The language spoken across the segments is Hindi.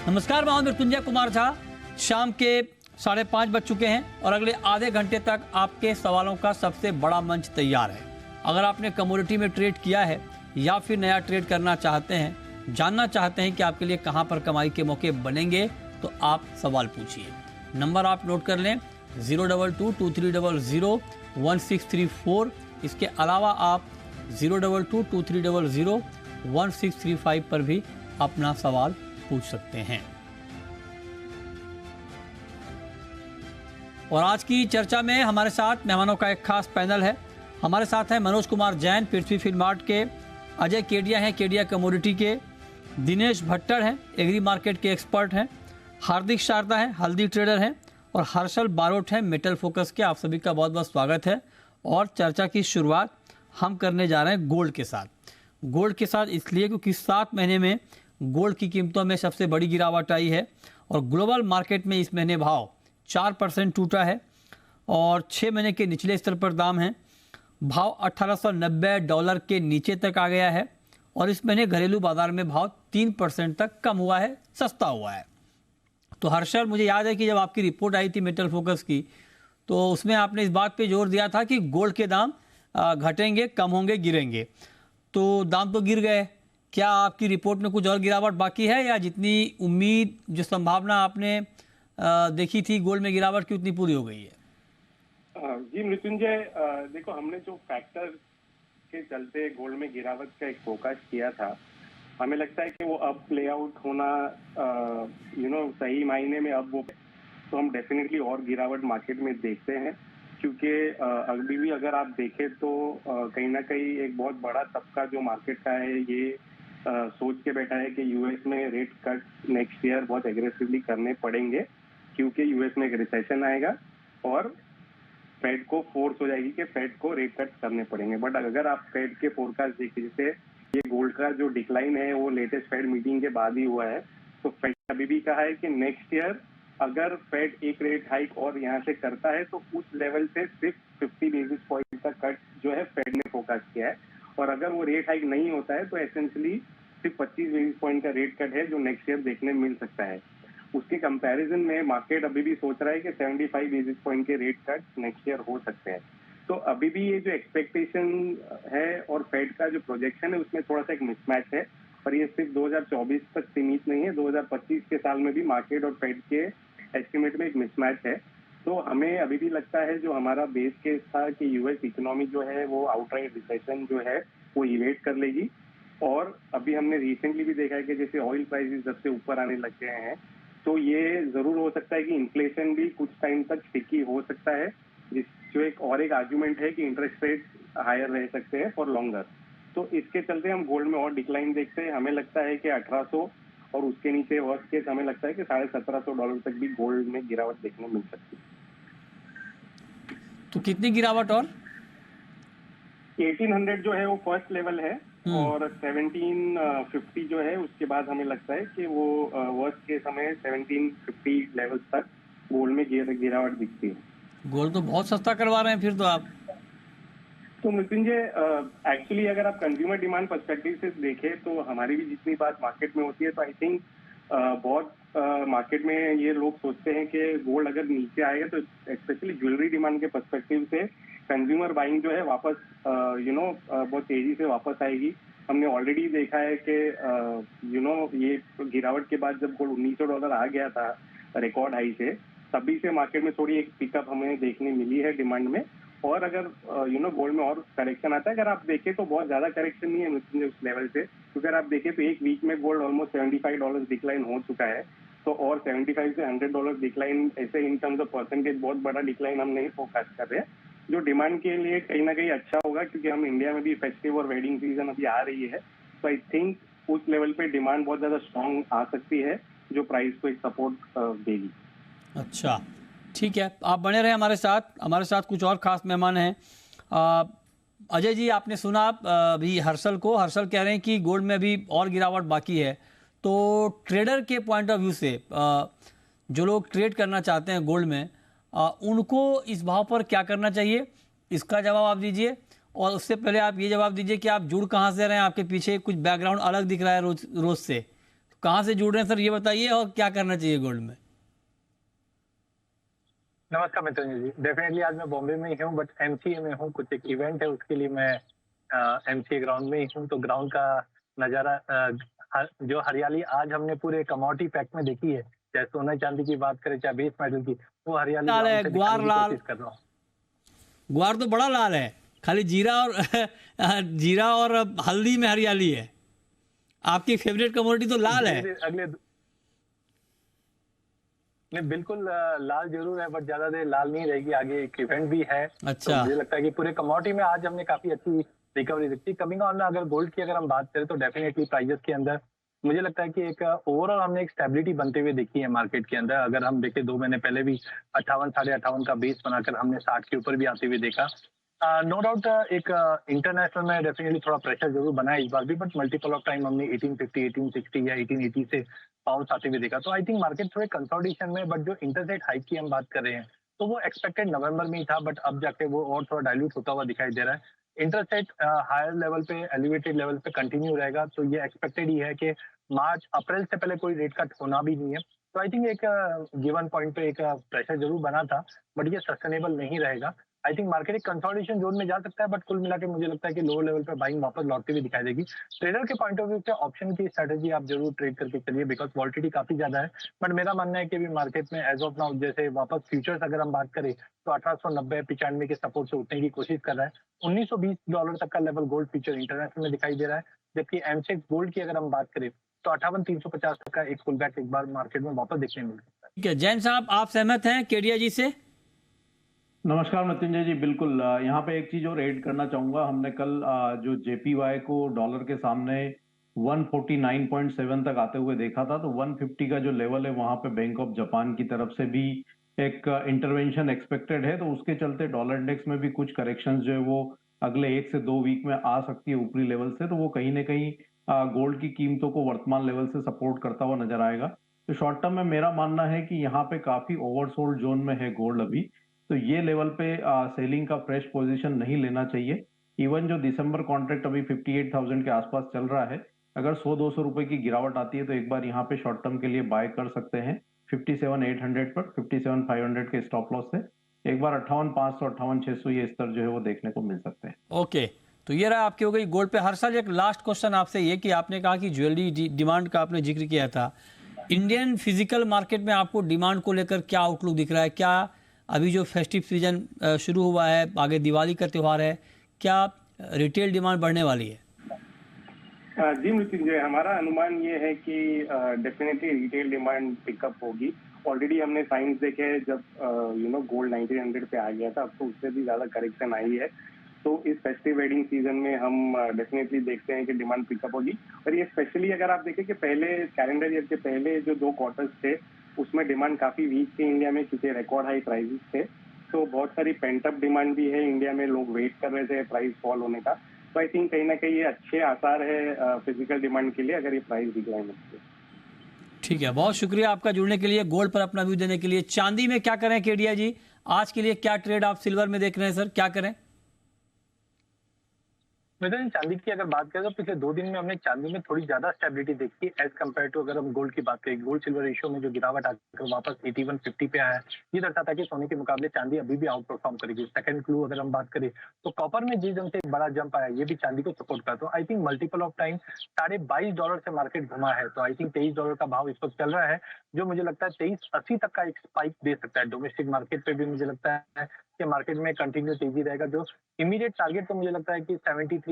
नमस्कार, मैं मृत्युंजय कुमार झा। शाम के 5:30 बज चुके हैं और अगले आधे घंटे तक आपके सवालों का सबसे बड़ा मंच तैयार है। अगर आपने कमोडिटी में ट्रेड किया है या फिर नया ट्रेड करना चाहते हैं, जानना चाहते हैं कि आपके लिए कहां पर कमाई के मौके बनेंगे, तो आप सवाल पूछिए। नंबर आप नोट कर लें 02223001634। इसके अलावा आप 02223001635 पर भी अपना सवाल पूछ सकते हैं। और आज की चर्चा में हमारे साथ मेहमानों का एक खास पैनल है। हमारे साथ हैं मनोज कुमार जैन, पृथ्वी फिनमार्ट के, अजय केडिया हैं, केडिया कमोडिटी के, दिनेश भट्टर हैं, एग्री मार्केट के एक्सपर्ट हैं, हार्दिक शारदा हैं, हल्दी ट्रेडर हैं, और हर्षल बारोट हैं, मेटल फोकस के। आप सभी का बहुत बहुत स्वागत है। और चर्चा की शुरुआत हम करने जा रहे हैं गोल्ड के साथ। गोल्ड के साथ इसलिए क्योंकि 7 महीने में गोल्ड की कीमतों में सबसे बड़ी गिरावट आई है और ग्लोबल मार्केट में इस महीने भाव 4% टूटा है और 6 महीने के निचले स्तर पर दाम है। भाव $1890 के नीचे तक आ गया है और इस महीने घरेलू बाजार में भाव 3% तक कम हुआ है, सस्ता हुआ है। तो हर्षल, मुझे याद है कि जब आपकी रिपोर्ट आई थी मेटल फोकस की, तो उसमें आपने इस बात पे जोर दिया था कि गोल्ड के दाम घटेंगे, कम होंगे, गिरेंगे। तो दाम तो गिर गए। क्या आपकी रिपोर्ट में कुछ और गिरावट बाकी है, या जितनी उम्मीद, जो संभावना आपने देखी थी गोल्ड में गिरावट की, उतनी पूरी हो गई है? जी मृत्युंजय, देखो, हमने जो फैक्टर के चलते गोल्ड में गिरावट का एक फोकस किया था, हमें लगता है कि वो अब प्ले आउट होना सही मायने में अब वो, तो हम डेफिनेटली और गिरावट मार्केट में देखते हैं। क्योंकि अभी भी अगर आप देखें तो कहीं ना कहीं एक बहुत बड़ा तबका जो मार्केट का है, ये सोच के बैठा है कि यूएस में रेट कट नेक्स्ट ईयर बहुत एग्रेसिवली करने पड़ेंगे, क्योंकि यूएस में एक रिसेशन आएगा और फेड को फोर्स हो जाएगी कि फेड को रेट कट करने पड़ेंगे। बट अगर आप फेड के फोरकास्ट देखिए, जैसे ये गोल्ड का जो डिक्लाइन है वो लेटेस्ट फेड मीटिंग के बाद ही हुआ है, तो फेड अभी भी कहा है कि नेक्स्ट ईयर अगर फेड एक रेट हाइक और यहाँ से करता है तो उस लेवल से सिर्फ 50 बेसिस पॉइंट का कट जो है फेड ने फोकस किया है। और अगर वो रेट हाइक नहीं होता है तो एसेंशियली सिर्फ 25 बेसिस पॉइंट का रेट कट है जो नेक्स्ट ईयर देखने मिल सकता है। उसके कंपैरिजन में मार्केट अभी भी सोच रहा है कि 75 बेसिस पॉइंट के रेट कट नेक्स्ट ईयर हो सकते हैं। तो अभी भी ये जो एक्सपेक्टेशन है और फेड का जो प्रोजेक्शन है उसमें थोड़ा सा एक मिसमैच है। पर ये सिर्फ 2024 तक सीमित नहीं है, 2025 के साल में भी मार्केट और फेड के एस्टिमेट में एक मिसमैच है। तो हमें अभी भी लगता है, जो हमारा बेस केस था कि यूएस इकोनॉमी जो है वो आउटराइट रिसेशन जो है वो इवेट कर लेगी। और अभी हमने रिसेंटली भी देखा है कि जैसे ऑयल प्राइसेस जब से ऊपर आने लग गए हैं, तो ये जरूर हो सकता है कि इन्फ्लेशन भी कुछ टाइम तक स्टिकी हो सकता है, जो एक आर्गुमेंट है कि इंटरेस्ट रेट हायर रह सकते हैं फॉर लॉन्गर। तो इसके चलते हम गोल्ड में और डिक्लाइन देखते हैं। हमें लगता है कि 1800 और उसके नीचे वर्स्ट केस हमें लगता है कि $1750 तक भी गोल्ड में गिरावट देखने मिल सकती है। तो कितनी गिरावट? और 1800 जो है वो फर्स्ट लेवल है और 1750 जो है उसके बाद हमें लगता है कि वो वर्स्ट केस हमें 1750 लेवल तक गोल्ड में गिरावट दिखती है। गोल्ड तो बहुत सस्ता करवा रहे हैं फिर तो आप। तो मृत्युंजय, एक्चुअली अगर आप कंज्यूमर डिमांड पर्सपेक्टिव से देखें तो हमारी भी जितनी बात मार्केट में होती है, तो आई थिंक बहुत मार्केट में ये लोग सोचते हैं कि गोल्ड अगर नीचे आएगा तो स्पेशली ज्वेलरी डिमांड के पर्सपेक्टिव से कंज्यूमर बाइंग जो है वापस बहुत तेजी से वापस आएगी। हमने ऑलरेडी देखा है कि ये गिरावट के बाद जब गोल्ड $1900 आ गया था रिकॉर्ड हाई से, तभी से मार्केट में थोड़ी एक पिकअप हमें देखने मिली है डिमांड में। और अगर गोल्ड में और करेक्शन आता है, अगर आप देखें तो बहुत ज्यादा करेक्शन नहीं है उस लेवल से, क्योंकि अगर आप देखें तो एक वीक में गोल्ड ऑलमोस्ट $75 डिक्लाइन हो चुका है। तो और 75 से $100 डिक्लाइन, ऐसे इन टर्म्स ऑफ परसेंटेज बहुत बड़ा डिक्लाइन हम नहीं फोकस कर रहे हैं, जो डिमांड के लिए कहीं ना कहीं अच्छा होगा, क्योंकि हम इंडिया में भी फेस्टिव और वेडिंग सीजन अभी आ रही है। तो आई थिंक उस लेवल पे डिमांड बहुत ज्यादा स्ट्रांग आ सकती है, जो प्राइस को एक सपोर्ट देगी। अच्छा, ठीक है, आप बने रहे हमारे साथ। हमारे साथ कुछ और खास मेहमान हैं। अजय जी, आपने सुना अभी हर्षल को। हर्षल कह रहे हैं कि गोल्ड में अभी और गिरावट बाकी है। तो ट्रेडर के पॉइंट ऑफ व्यू से जो लोग ट्रेड करना चाहते हैं गोल्ड में, उनको इस भाव पर क्या करना चाहिए, इसका जवाब आप दीजिए। और उससे पहले आप ये जवाब दीजिए कि आप जुड़ कहाँ से रहे हैं, आपके पीछे कुछ बैकग्राउंड अलग दिख रहा है रोज से। कहाँ से जुड़ रहे हैं सर, ये बताइए, और क्या करना चाहिए गोल्ड में? नमस्कार मित्र जी, डेफिनेटली आज मैं बॉम्बे में ही हूँ, बट एमसीए में हूँ। कुछ एक इवेंट है, उसके लिए मैं एमसीए ग्राउंड में ही हूँ। तो ग्राउंड का नज़ारा, जो हरियाली आज हमने पूरे कमोडिटी पैक में देखी है, चाहे सोना चांदी की बात करें, चाहे बेस मेटल की, वो हरियाली लाल है, ग्राउंड से ग्वार दिखाने की लाल। कोशिश कर रहा हूँ। ग्वार तो बड़ा लाल है, खाली जीरा और जीरा और हल्दी में हरियाली है। आपकी फेवरेट कमोडिटी तो लाल है। अगले नहीं, बिल्कुल लाल जरूर है, बट ज्यादा देर लाल नहीं रहेगी। आगे एक इवेंट भी है। अच्छा। तो मुझे लगता है कि पूरे कमोडिटी में आज हमने काफी अच्छी रिकवरी देखी। कमिंग ऑन अगर गोल्ड की अगर हम बात करें तो डेफिनेटली प्राइजेस के अंदर मुझे लगता है कि एक ओवरऑल हमने एक स्टेबिलिटी बनते हुए देखी है मार्केट के अंदर। अगर हम देखें 2 महीने पहले भी 58 58.5 का बेस बनाकर हमने 60 के ऊपर भी आते हुए देखा। नो डाउट एक इंटरनेशनल में डेफिनेटली थोड़ा प्रेशर जरूर बना है इस बार भी, बट मल्टीपल ऑफ टाइम हमने 1850 1860 या 1880 से बाउंस आते हुए देखा। तो आई थिंक मार्केट थोड़े कंसोलिडेशन में, बट जो इंटरेस्ट रेट हाइक की हम बात कर रहे हैं तो वो एक्सपेक्टेड नवंबर में ही था, बट अब जाके वो और थोड़ा डाइल्यूट होता हुआ दिखाई दे रहा है। इंटरेस्ट रेट हायर लेवल पे, एलिवेटेड लेवल पे कंटिन्यू रहेगा, तो ये एक्सपेक्टेड ही है कि मार्च अप्रैल से पहले कोई रेट कट होना भी नहीं है। तो आई थिंक एक गिवन पॉइंट पे एक प्रेशर जरूर बना था, बट ये सस्टेनेबल नहीं रहेगा। आई थिंक मार्केट एक कंसोलिडेशन जोन में जा सकता है, बट कुल मिला के मुझे लगता है कि लोअर लेवल पे बाइंग वापस लौटती हुई दिखाई देगी। ट्रेडर के पॉइंट ऑफ व्यू से ऑप्शन की स्ट्रेटेजी आप जरूर ट्रेड करके चलिए, बिकॉज वॉलिटिलिटी काफी ज्यादा है। बट मेरा मानना है कि अभी मार्केट में एज ऑफ नाउ, जैसे वापस फ्यूचर्स अगर हम बात करें तो 1890 95 के सपोर्ट से उठने की कोशिश कर रहा है। $1920 तक का लेवल गोल्ड फ्यूचर इंटरनेशनल में दिखाई दे रहा है, जबकि एमसेक्स गोल्ड की अगर हम बात करें तो 58,350 तक का एक पुल बैक एक बार मार्केट में वापस देखने मिल सकता है। ठीक है, जैन साहब, आप सहमत हैं केडिया जी से? नमस्कार मृत्युंजय जी, बिल्कुल। यहाँ पे एक चीज और ऐड करना चाहूंगा। हमने कल जो जेपीवाई को डॉलर के सामने 149.7 तक आते हुए देखा था, तो 150 का जो लेवल है वहां पे बैंक ऑफ जापान की तरफ से भी एक इंटरवेंशन एक्सपेक्टेड है। तो उसके चलते डॉलर इंडेक्स में भी कुछ करेक्शंस जो है वो अगले 1 से 2 वीक में आ सकती है ऊपरी लेवल से। तो वो कहीं ना कहीं गोल्ड की कीमतों को वर्तमान लेवल से सपोर्ट करता हुआ नजर आएगा। तो शॉर्ट टर्म में मेरा मानना है कि यहाँ पे काफी ओवरसोल्ड जोन में है गोल्ड अभी, तो ये लेवल पे सेलिंग का फ्रेश पोजीशन नहीं लेना चाहिए। इवन जो दिसंबर कॉन्ट्रैक्ट अभी 58,000 के आसपास चल रहा है, अगर 100-200 रुपए की गिरावट आती है तो एक बार यहाँ पे शॉर्ट टर्म के लिए बाय कर सकते हैं 57,800 पर। 57,500 के स्टॉप लॉस से एक बार 58,500 58,600 ये स्तर जो है वो देखने को मिल सकते हैं। ओके, तो ये रहा आपकी हो गई गोल्ड पे। हर साल एक लास्ट क्वेश्चन आपसे, ये कि आपने कहा कि ज्वेलरी डिमांड का आपने जिक्र किया था, इंडियन फिजिकल मार्केट में आपको डिमांड को लेकर क्या आउटलुक दिख रहा है? क्या अभी जो फेस्टिव सीजन शुरू हुआ है, आगे दिवाली का त्यौहार है, क्या रिटेल डिमांड बढ़ने वाली है? जी मृत्युंजय, हमारा अनुमान ये है कि डेफिनेटली रिटेल डिमांड पिकअप होगी। ऑलरेडी हमने साइंस देखे हैं, जब गोल्ड 1900 पे आ गया था, अब तो उससे भी ज्यादा करेक्शन आई है। तो इस फेस्टिव वेडिंग सीजन में हम डेफिनेटली देखते हैं कि डिमांड पिकअप होगी। और ये स्पेशली अगर आप देखें कि पहले कैलेंडर ईयर के पहले जो 2 क्वार्टर्स थे उसमें डिमांड काफी वीक थी इंडिया में, क्योंकि रिकॉर्ड हाई प्राइसेस थे। तो बहुत सारी पेंटअप डिमांड भी है इंडिया में, लोग वेट कर रहे थे प्राइस फॉल होने का। तो आई थिंक कहीं ना कहीं ये अच्छे आसार है फिजिकल डिमांड के लिए, अगर ये प्राइस डिक्लाइन होती है। ठीक है, बहुत शुक्रिया आपका जुड़ने के लिए, गोल्ड पर अपना व्यू देने के लिए। चांदी में क्या करें केडिया जी, आज के लिए क्या ट्रेड आप सिल्वर में देख रहे हैं सर, क्या करें? मिथुन, चांदी की अगर बात करें तो पिछले 2 दिन में हमने चांदी में थोड़ी ज्यादा स्टेबिलिटी देखी एज कम्पेयर टू अगर हम गोल्ड की बात करें। गोल्ड सिल्वर रेशियो में जो गिरावट आकर वापस 8150 पे आया है, ये दर्शाता है कि सोने के मुकाबले चांदी अभी भी आउट परफॉर्म करेगी। सेकंड क्लू अगर हम बात करें तो कॉपर में जिस ढंग से एक बड़ा जंप आया, ये भी चांदी को सपोर्ट करता है। तो I think multiple of time $22.5 से मार्केट घुमा है, तो आई थिंक $23 का भाव इस वक्त चल रहा है, जो मुझे लगता है 2380 तक का एक स्पाइक दे सकता है। डोमेस्टिक मार्केट पे भी मुझे लगता है कि मार्केट में कंटिन्यू तेजी रहेगा। जो इमीडिएट टारगेट तो मुझे लगता है कि 73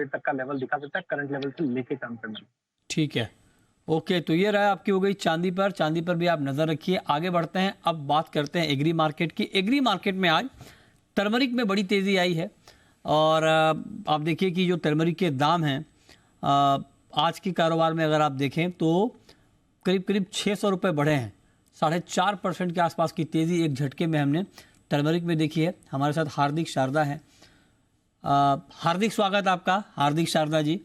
तक का लेवल दिखा सकता है, करंट लेवल से लेके काम करना। ठीक है, ओके, तो ये रहा आपकी हो गई चांदी पर। चांदी पर भी आप नज़र रखिए। आगे बढ़ते हैं, अब बात करते हैं एग्री मार्केट की। एग्री मार्केट में आज टर्मरिक में बड़ी तेज़ी आई है, और आप देखिए कि जो टर्मरिक के दाम हैं आज के कारोबार में अगर आप देखें तो करीब करीब 600 रुपये बढ़े हैं। 4.5% के आसपास की तेज़ी एक झटके में हमने टर्मरिक में देखी है। हमारे साथ हार्दिक शारदा है। हार्दिक स्वागत आपका। हार्दिक शारदा जी,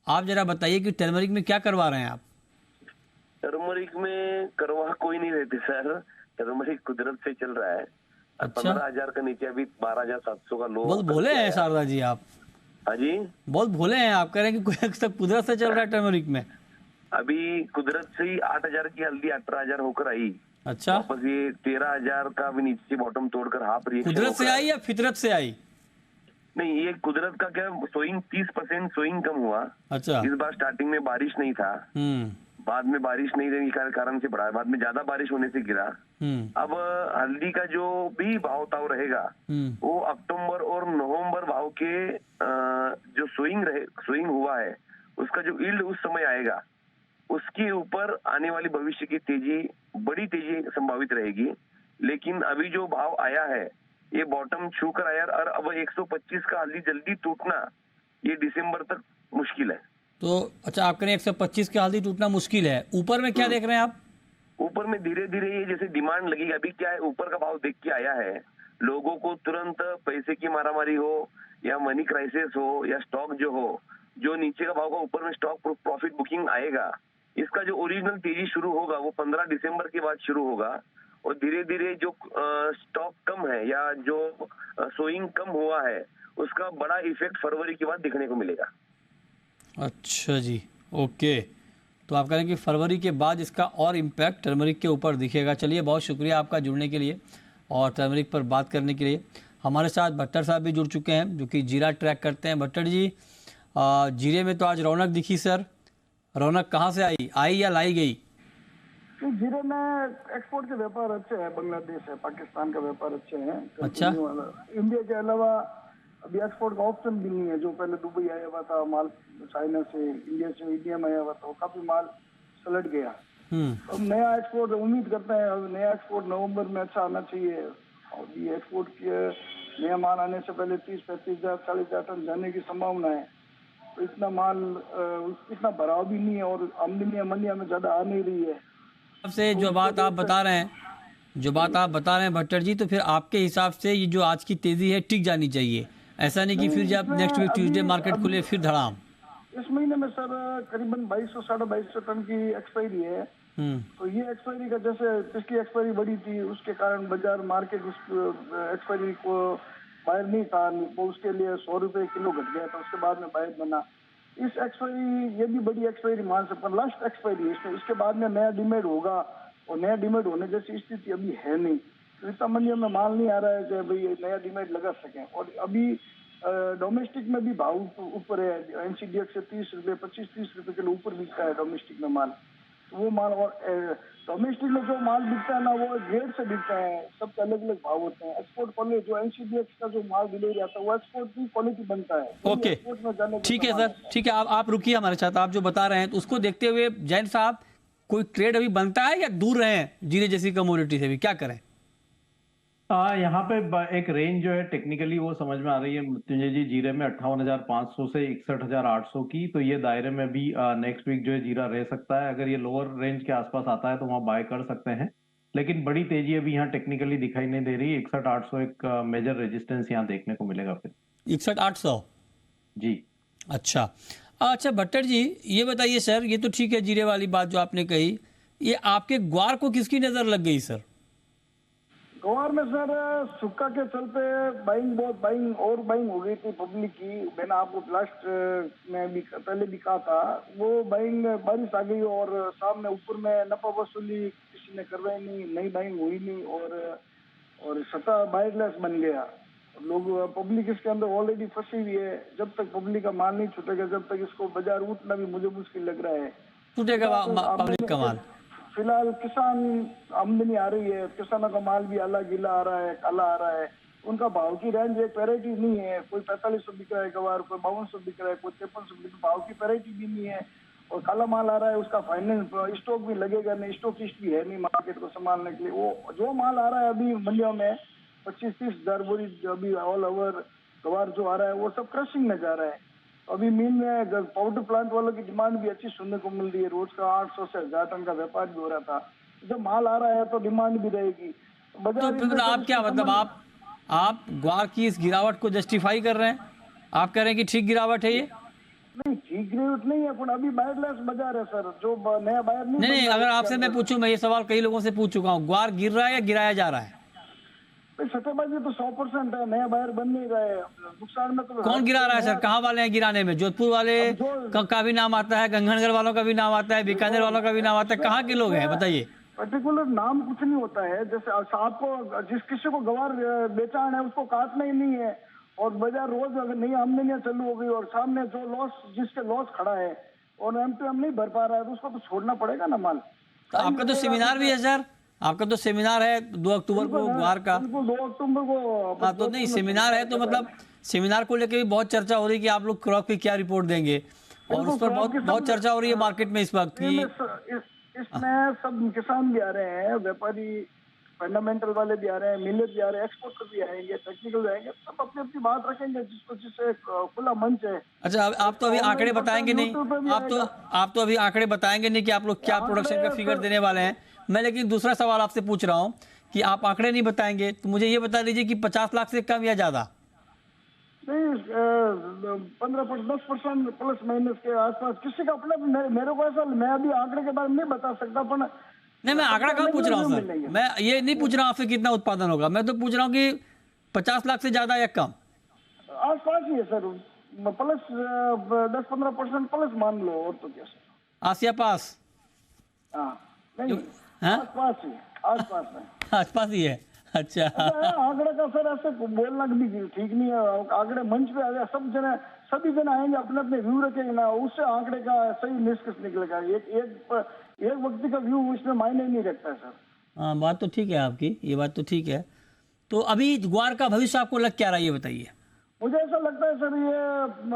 आप जरा बताइए कि टर्मरिक में क्या करवा रहे हैं आप? टर्मरिक में करवा कोई नहीं रहती सर, टर्मरिक कुदरत से चल रहा है। अच्छा, 15,000 के नीचे अभी 12,700 का लो। बहुत भोले हैं शारदा जी आप। हाँ जी, बहुत भोले हैं आप, कह रहे हैं कि कुदरत से चल रहा है टर्मरिक में। अभी कुदरत से ही 8,000 की हल्दी 18,000 होकर आई। अच्छा, वापस ये 13,000 का भी नीचे बॉटम तोड़कर हाफ रिएक्शन कुदरत से आई या फितरत से आई? नहीं, ये कुदरत का क्या, सोइंग 30% सोइंग कम हुआ। अच्छा। इस बार स्टार्टिंग में बारिश नहीं था, बाद में बारिश नहीं रहने के कारण से बढ़ा, बाद में ज्यादा बारिश होने से गिरा। अब हल्दी का जो भी भाव ताव रहेगा वो अक्टूबर और नवंबर भाव के जो स्विंग हुआ है उसका जो यील्ड उस समय आएगा, उसके ऊपर आने वाली भविष्य की तेजी, बड़ी तेजी संभावित रहेगी। लेकिन अभी जो भाव आया है ये बॉटम छू कर आया, और अब 125 का हल्दी जल्दी टूटना ये दिसंबर तक मुश्किल है। तो अच्छा, आप कह रहे हैं 125 की हल्दी टूटना मुश्किल है। ऊपर में क्या देख रहे हैं आप? ऊपर में धीरे धीरे ये जैसे डिमांड लगेगी। अभी क्या है, ऊपर का भाव देख के आया है, लोगों को तुरंत पैसे की मारामारी हो या मनी क्राइसिस हो या स्टॉक जो हो, जो नीचे का भाव का ऊपर में स्टॉक प्रॉफिट बुकिंग आएगा, इसका जो ओरिजिनल तेजी शुरू होगा वो 15 दिसंबर के बाद शुरू होगा। और धीरे धीरे जो स्टॉक कम है या जो सोइंग कम हुआ है उसका बड़ा इफेक्ट फरवरी के बाद दिखने को मिलेगा। अच्छा जी, ओके। तो आप कह रहे हैं कि फरवरी के बाद इसका और इम्पैक्ट टर्मरिक के ऊपर दिखेगा। चलिए, बहुत शुक्रिया आपका जुड़ने के लिए और टर्मरिक पर बात करने के लिए। हमारे साथ भट्टर साहब भी जुड़ चुके हैं जो कि जीरा ट्रैक करते हैं। भट्टर जी, जीरे में तो आज रौनक दिखी सर, रौनक कहाँ से आई या लाई गई? जीरे में एक्सपोर्ट के व्यापार अच्छे हैं, बांग्लादेश है, पाकिस्तान का व्यापार अच्छे हैं। अच्छा। इंडिया के अलावा अभी एक्सपोर्ट का ऑप्शन भी नहीं है। जो पहले दुबई आया हुआ था माल, चाइना से, इंडिया में आया हुआ था, वो काफी माल सलट गया। अब नया एक्सपोर्ट उम्मीद करते हैं, अब नया एक्सपोर्ट नवंबर में अच्छा आना चाहिए। और ये एक्सपोर्ट के नया माल आने से पहले 30-35 हजार 40 हजार टन जाने की संभावना है। तो इतना माल, इतना भराव भी नहीं है और आमदनी मंडिया में ज्यादा आ नहीं रही है। से जो बात आप बता रहे हैं भट्टर जी, तो फिर आपके हिसाब से ये जो आज की तेजी है टिक जानी चाहिए, ऐसा नहीं कि फिर जब नेक्स्ट वीक ट्यूसडे मार्केट खुले फिर धड़ाम। इस महीने में सर करीबन 2200 साढ़े 2200 टन की एक्सपायरी है। तो ये एक्सपायरी का, जैसे पिछली एक्सपायरी बड़ी थी उसके कारण बाजार मार्केट उस एक्सपायरी को बाहर नहीं था, वो उसके लिए 100 रुपए किलो घट गया था, उसके बाद में बाहर बना। इस एक्सपायरी, ये भी बड़ी एक्सपायरी मान सकते हैं, लास्ट एक्सपायरी है इसके बाद में नया डिमेड होगा, और नया डिमेड होने जैसी स्थिति अभी है नहीं। तो इतना मंडियों में माल नहीं आ रहा है कि भाई नया डिमेड लगा सकें। और अभी डोमेस्टिक में भी भाव ऊपर है, एनसीडीएक्स से 30 रुपए 25-30 रुपए किलो ऊपर बिकता है डोमेस्टिक में माल। तो वो माल, और डोमेस्टिक में जो माल बिकता है ना वो ग्रेड से बिकता है, सबके अलग अलग भाव होते हैं। एक्सपोर्ट क्वालिटी जो एनसीडीएक्स का जो माल डिलीवरी आता है वो एक्सपोर्ट की क्वालिटी बनता है। ओके, ठीक है सर, ठीक है, आप रुकिए हमारे साथ। आप जो बता रहे हैं तो उसको देखते हुए जैन साहब, कोई ट्रेड अभी बनता है या दूर रहे हैं जीरे जैसी कमोडिटी से भी, क्या करें? यहाँ पे एक रेंज जो है टेक्निकली वो समझ में आ रही है मृत्युंजय जी, जीरे में 58,500 से 61,800 की। तो ये दायरे में भी नेक्स्ट वीक जो है जीरा रह सकता है। अगर ये लोअर रेंज के आसपास आता है तो वहाँ बाय कर सकते हैं, लेकिन बड़ी तेजी अभी यहाँ टेक्निकली दिखाई नहीं दे रही। 61,800 एक मेजर रेजिस्टेंस यहाँ देखने को मिलेगा फिर। 61,800 जी। अच्छा भट्टर जी, ये बताइए सर, ये तो ठीक है जीरे वाली बात जो आपने कही, ये आपके ग्वार को किसकी नजर लग गई सर? ग्वार में सर सुक्का के चलते बहुत बाइंग हो गई थी पब्लिक की। मैंने आपको लास्ट में भी पहले भी कहा था, वो बाइंग, बारिश आ गई और सामने ऊपर में नफा वसूली किसी ने करवाई नहीं, नई बाइंग हुई नहीं, और सट्टा बायरलेस बन गया। लोग, पब्लिक इसके अंदर ऑलरेडी फंसी हुई है। जब तक पब्लिक का माल नहीं छूटेगा, जब तक इसको बाजार उठना भी मुझे मुश्किल लग रहा है। छूटेगा पब्लिक का माल? फिलहाल किसान आमदनी आ रही है, किसानों का माल भी अला गीला आ रहा है, काला आ रहा है। उनका भाव की रेंज एक वैरायटी नहीं है, कोई 4500 बिक रहा है गवार, कोई 5200 बिक रहा है, कोई 5300 बिक, भाव की वैरायटी भी नहीं है। और काला माल आ रहा है, उसका फाइनेंस स्टॉक भी लगेगा नहीं, स्टॉकिस्ट भी है नहीं मार्केट को संभालने के लिए। वो जो माल आ रहा है अभी मंडियों में 25-30 हजार बोरी अभी ऑल ओवर गवार जो आ रहा है वो सब क्रशिंग में जा रहा है। अभी मीन में पाउडर प्लांट वालों की डिमांड भी अच्छी सुनने को मिल रही है, रोज का 800 से 1000 टन का व्यापार भी हो रहा था। जब माल आ रहा है तो डिमांड भी रहेगी। तो फिर आप क्या मतलब, आप ग्वार की इस गिरावट को जस्टिफाई कर रहे हैं? आप कह रहे हैं कि ठीक गिरावट है ये? नहीं, ठीक गिरावट नहीं है, पर अभी बायरलेस बाजार है सर, जो नया बायर नहीं, अगर आपसे मैं पूछूं, मैं ये सवाल कई लोगों से पूछ चुका हूँ, ग्वार गिर रहा है या गिराया जा रहा है? भाई सट्टेबाजी तो 100% है, नया बायर बन नहीं रहा है, नुकसान में तो कौन गिरा रहा है सर? कहाँ वाले हैं गिराने में? जोधपुर वाले का भी नाम आता है, गंगनगर वालों का भी नाम आता है, बीकानेर वालों का भी नाम आता है, कहाँ के लोग हैं बताइए? पर्टिकुलर नाम कुछ नहीं होता है। जैसे आपको जिस किसी को गवार बेचान है उसको काटना ही नहीं है, और बाजार रोज अगर नई आमदनियां चालू हो गई और सामने जो लॉस जिसके लॉस खड़ा है और एमटीएम नहीं भर पा रहा है तो उसको तो छोड़ना पड़ेगा ना माल। तो आपका तो सेमिनार भी है सर, आपका तो सेमिनार है 2 अक्टूबर को गुआर का। 2 अक्टूबर को। हाँ तो नहीं, सेमिनार है तो मतलब सेमिनार को लेकर भी बहुत चर्चा हो रही है कि आप लोग क्रॉप की क्या रिपोर्ट देंगे, और उस पर बहुत चर्चा हो रही है मार्केट में इस वक्त की। इसमें सब किसान भी आ रहे हैं, व्यापारी फंडामेंटल वाले भी आ रहे हैं, मिलर भी आ रहे हैं, एक्सपोर्टर भी आएंगे, टेक्निकल आएंगे, सब अपनी अपनी बात रखेंगे जिसको जिससे खुला मंच है। अच्छा, आप तो अभी आंकड़े बताएंगे नहीं, आप तो अभी आंकड़े बताएंगे नहीं कि आप लोग क्या प्रोडक्शन का फिगर देने वाले हैं। मैं लेकिन दूसरा सवाल आपसे पूछ रहा हूँ कि आप आंकड़े नहीं बताएंगे तो मुझे ये बता दीजिए कि 50 लाख से कम या ज्यादा? नहीं, 10% प्लस माइनस के आसपास किसी का अपना। मेरे को ऐसा, मैं अभी आंकड़े के बारे में नहीं बता सकता, पर नहीं मैं आंकड़ा कहाँ पूछ रहा हूँ सर, मैं ये नहीं पूछ रहा हूँ आपसे कितना उत्पादन होगा, मैं तो पूछ रहा हूँ कि 50 लाख से ज्यादा या कम? आसपास ही है सर, प्लस 10-15% प्लस मान लो, और तो क्या सर। आसिया पास? हाँ नहीं, आसपास ही, आसपास है। आसपास ही है। अच्छा, आंकड़े का सर ऐसे बोलना भी ठीक नहीं है। आंकड़े मंच पे आ गया, सभी जन आएंगे, अपने अपने व्यू रखेंगे ना, उससे आंकड़े का सही निष्कर्ष निकलेगा। एक व्यक्ति का व्यू उसमें मायने नहीं रखता है सर। हाँ बात तो ठीक है आपकी, ये बात तो ठीक है। तो अभी ग्वार का भविष्य आपको लग क्या रहा है ये बताइए? मुझे ऐसा लगता है सर, ये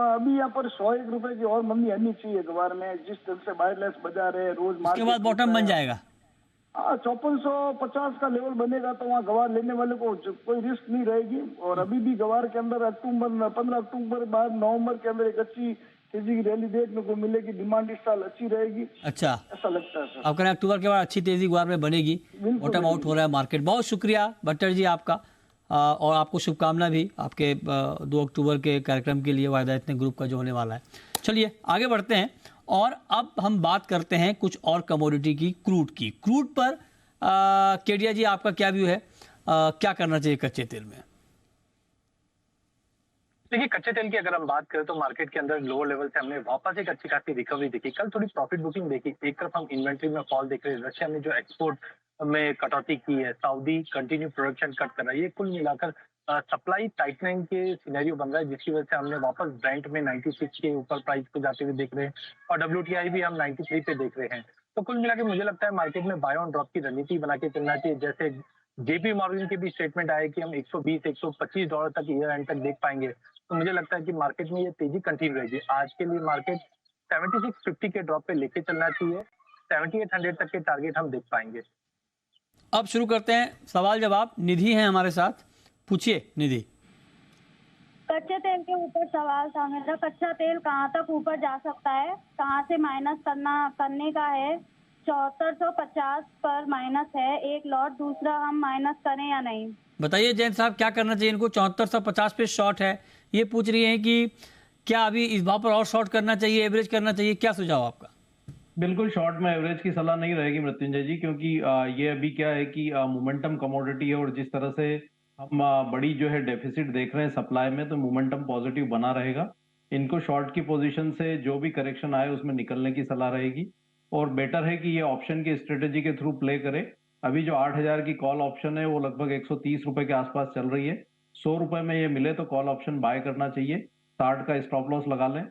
अभी यहाँ पर 101 रुपए की और मंदी आनी चाहिए ग्वार में, जिस तरह से वायरलेस बाजार है रोज मार्केट। उसके बाद बॉटम बन जाएगा। हाँ, 5450 का लेवल बनेगा तो वहाँ गवार लेने वाले को कोई रिस्क नहीं रहेगी। और अभी भी गवार के अंदर 15 अक्टूबर बाद नवंबर के अंदर एक अच्छी तेजी की रैली देखने को मिलेगी, डिमांड इस साल अच्छी रहेगी। अच्छा, ऐसा लगता है सर। आप कह रहे हैं अक्टूबर के बाद अच्छी तेजी ग्वार में बनेगी, बॉटम आउट हो रहा है मार्केट। बहुत शुक्रिया भट्टर जी आपका, और आपको शुभकामना भी आपके 2 अक्टूबर के कार्यक्रम के लिए, वायदा इतने ग्रुप का जो होने वाला है। चलिए आगे बढ़ते हैं, और अब हम बात करते हैं कुछ और कमोडिटी की, क्रूड की। क्रूड पर केडिया जी आपका क्या व्यू है, क्या करना चाहिए कच्चे तेल में? देखिए, कच्चे तेल की अगर हम बात करें तो मार्केट के अंदर लोअर लेवल से हमने वापस एक अच्छी खासी रिकवरी देखी। कल थोड़ी प्रॉफिट बुकिंग देखी। एक तरफ हम इन्वेंट्री में फॉल देख रहे हैं, रशिया ने जो एक्सपोर्ट में कटौती की है, सऊदी कंटिन्यू प्रोडक्शन कट कर रहा है, ये कुल मिलाकर सप्लाई टाइटनिंग के सिनेरियो बन रहा है, जिसकी वजह से हमने वापस ब्रेंट में 96 के ऊपर प्राइस को जाते हुए देख रहे हैं, और WTI भी हम 93 पे देख रहे हैं। तो कुल मिला के मुझे लगता है मार्केट में बाय ऑन ड्रॉप की रणनीति बना के चलना चाहिए। जैसे JP मॉर्गन के भी स्टेटमेंट आए कि हम $120-125 तक ईयर एंड तक देख पाएंगे। तो मुझे लगता है कि मार्केट में ये तेजी कंटिन्यू रहेगी। आज के लिए मार्केट 7650 के ड्रॉप पे लेके चलना चाहिए, 7800 तक के टारगेट हम देख पाएंगे। अब शुरू करते हैं सवाल जवाब। निधि हैं हमारे साथ, पूछिए निधि। कच्चे तेल के ऊपर सवाल था मेरा। कच्चा तेल कहाँ तक ऊपर जा सकता है, कहाँ से माइनस करने का है? 7450 पर माइनस है एक लॉट, दूसरा हम माइनस करें या नहीं? बताइए जैन साहब, क्या करना चाहिए इनको? 7450 पे शॉर्ट है, ये पूछ रही हैं कि क्या अभी इस भाव पर और शॉर्ट करना चाहिए, एवरेज करना चाहिए, क्या सुझाव आपका? बिल्कुल शॉर्ट में एवरेज की सलाह नहीं रहेगी मृत्युंजय जी, क्योंकि ये अभी क्या है कि मोमेंटम कमोडिटी है, और जिस तरह से हम बड़ी जो है डेफिसिट देख रहे हैं सप्लाई में, तो मोमेंटम पॉजिटिव बना रहेगा। इनको शॉर्ट की पोजीशन से जो भी करेक्शन आए उसमें निकलने की सलाह रहेगी, और बेटर है कि ये ऑप्शन की स्ट्रेटेजी के थ्रू प्ले करे। अभी जो 8000 की कॉल ऑप्शन है वो लगभग 130 रुपए के आसपास चल रही है। 100 रुपए में ये मिले तो कॉल ऑप्शन बाय करना चाहिए, 60 का स्टॉप लॉस लगा लें।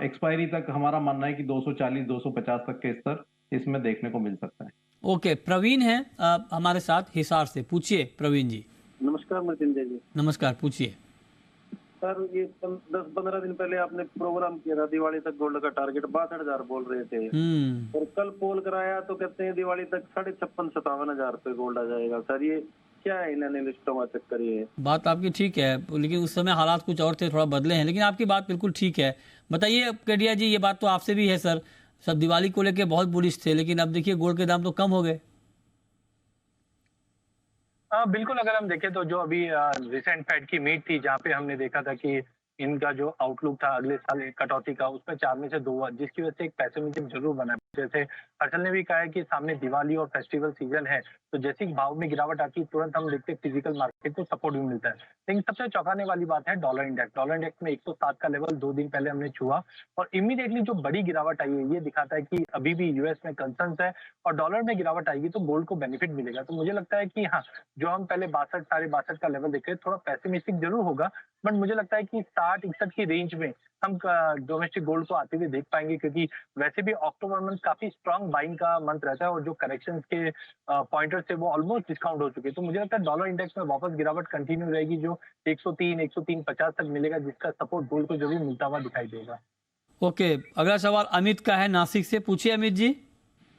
एक्सपायरी तक हमारा मानना है कि 240-250 तक के स्तर इसमें देखने को मिल सकता है। ओके, प्रवीण है हमारे साथ हिसार से, पूछिए प्रवीण जी। नमस्कार मृत्युंजय जी। नमस्कार, पूछिए सर। ये 10-15 दिन पहले आपने प्रोग्राम किया था, दिवाली तक गोल्ड का टारगेट 62,000 बोल रहे थे, और कल पोल कराया तो कहते हैं दिवाली तक 56,000-57,000 रुपए गोल्ड आ जाएगा। सर ये क्या है इन एनालिस्टों का चक्कर? ये बात आपकी ठीक है, लेकिन उस समय हालात कुछ और थे, थोड़ा बदले हैं, लेकिन आपकी बात बिल्कुल ठीक है। बताइए केडिया जी, ये बात तो आपसे भी है सर, सब दिवाली को लेके बहुत बुलिश थे, लेकिन अब देखिए गोल्ड के दाम तो कम हो गए। बिल्कुल, अगर हम देखें तो जो अभी रिसेंट फेड की मीट थी, जहाँ पे हमने देखा था कि इनका जो आउटलुक था अगले साल कटौती का, उसमें 4 में से 2 हुआ, जिसकी वजह से एक पैसिमिज्म जरूर बना। जैसे हर्षल ने भी कहा है कि सामने दिवाली और फेस्टिवल सीजन है, तो जैसे ही भाव में गिरावट आती है तुरंत हम देखते हैं फिजिकल मार्केट को सपोर्ट भी मिलता है। लेकिन सबसे चौंकाने वाली बात है डॉलर इंडेक्स में 107 का लेवल 2 दिन पहले हमने छुआ और इमीडिएटली जो बड़ी गिरावट आई है ये दिखाता है कि अभी भी यूएस में कंसर्न्स है और डॉलर में गिरावट आएगी तो गोल्ड को बेनिफिट मिलेगा। तो मुझे लगता है कि हाँ, जो हम पहले 62 साढ़े 62 का लेवल देख रहे हैं थोड़ा पैसिमिस्टिक जरूर होगा, बट मुझे लगता है कि 60-61 की रेंज में हम डोमेस्टिक गोल्ड को आते हुए देख पाएंगे, क्योंकि वैसे भी अक्टूबर मंथ काफी स्ट्रांग बाइंग का मंथ रहता है और जो करेक्शंस के पॉइंटर्स थे वो ऑलमोस्ट डिस्काउंट हो चुके हैं। तो मुझे लगता है डॉलर इंडेक्स में वापस गिरावट कंटिन्यू रहेगी, जो 103-103.50 तक मिलेगा, जिसका सपोर्ट गोल्ड को जरूर मिलता हुआ दिखाई देगा। ओके, अगला सवाल अमित का है नासिक से, पूछिए अमित जी।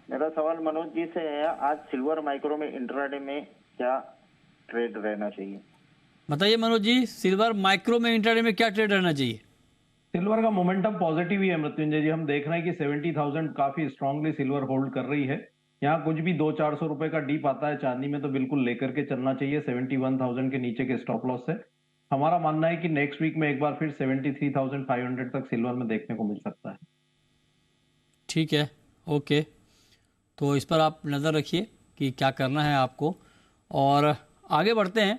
मेरा सवाल मनोज जी से है, आज सिल्वर माइक्रो में इंट्राडे में क्या ट्रेड रहना चाहिए? बताइए मनोज जी, सिल्वर माइक्रो में इंट्राडे में क्या ट्रेड रहना चाहिए? सिल्वर का मोमेंटम पॉजिटिव ही है मृत्युंजय जी। हम देख रहे हैं कि 70,000 काफी स्ट्रांगली सिल्वर होल्ड कर रही है। यहाँ कुछ भी 200-400 रुपए का डीप आता है चांदी में तो बिल्कुल लेकर के चलना चाहिए 71,000 के नीचे के स्टॉप लॉस से। हमारा मानना है कि नेक्स्ट वीक में एक बार फिर 73,500 तक सिल्वर में देखने को मिल सकता है। ठीक है, ओके, तो इस पर आप नज़र रखिए कि क्या करना है आपको, और आगे बढ़ते हैं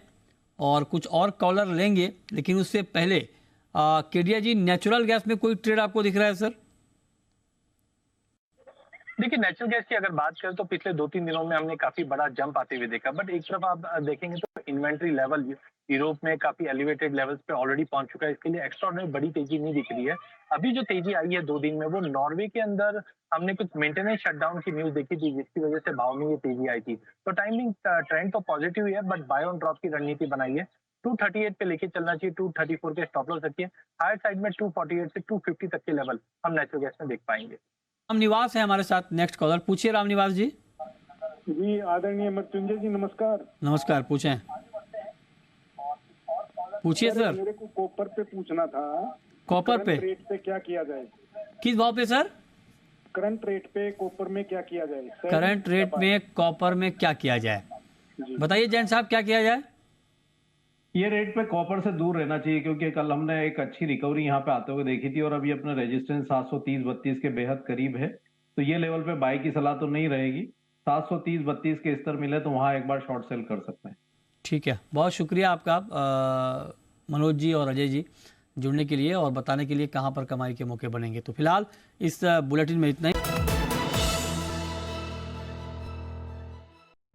और कुछ और कॉलर लेंगे, लेकिन उससे पहले केडिया जी, नेचुरल गैस में कोई ट्रेड आपको दिख रहा है सर? देखिए, नेचुरल गैस की अगर बात करें तो पिछले 2-3 दिनों में हमने काफी बड़ा जंप आते हुए देखा, बट एक तरफ आप देखेंगे तो इन्वेंट्री लेवल यूरोप में काफी एलिवेटेड लेवल्स पे ऑलरेडी पहुंच चुका है, इसके लिए एक्स्ट्राऑर्डिनरी बड़ी तेजी नहीं दिख रही है। अभी जो तेजी आई है 2 दिन में वो नॉर्वे के अंदर हमने कुछ मेंटेनेंस शटडाउन की न्यूज देखी थी, जिसकी वजह से भाव में ये तेजी आई थी। तो टाइमिंग ट्रेंड तो पॉजिटिव ही है, बट बाय ऑन ड्रॉप की रणनीति बनाई है। 238 पे लेके चलना चाहिए, 234 के स्टॉप लॉस रखिए। हायर साइड में 248 से 250 तक के लेवल हम नेचुरल गैस में देख पाएंगे। रामनिवास है हमारे साथ नेक्स्ट कॉलर, पूछिए रामनिवास जी। जी आदरणीय मृत्युंजय जी नमस्कार। नमस्कार, पूछें, पूछिए सर। मेरे को कॉपर पे पूछना था। कॉपर पे? रेट पे क्या किया जाए? किस भाव पे सर? करंट रेट पे कॉपर में क्या किया जाए? करंट रेट में कॉपर में क्या किया जाए, बताइए जैन साहब, क्या किया जाए? ये रेट पे कॉपर से दूर रहना चाहिए, क्योंकि कल हमने एक अच्छी रिकवरी यहाँ पे आते हुए देखी थी और अभी अपना रेजिस्टेंस 730-32 के बेहद करीब है। तो ये लेवल पे बाई की सलाह तो नहीं रहेगी। 730-32 के स्तर मिले तो वहां एक बार शॉर्ट सेल कर सकते हैं। ठीक है, बहुत शुक्रिया आपका मनोज जी और अजय जी जुड़ने के लिए और बताने के लिए कहाँ पर कमाई के मौके बनेंगे। तो फिलहाल इस बुलेटिन में इतना ही।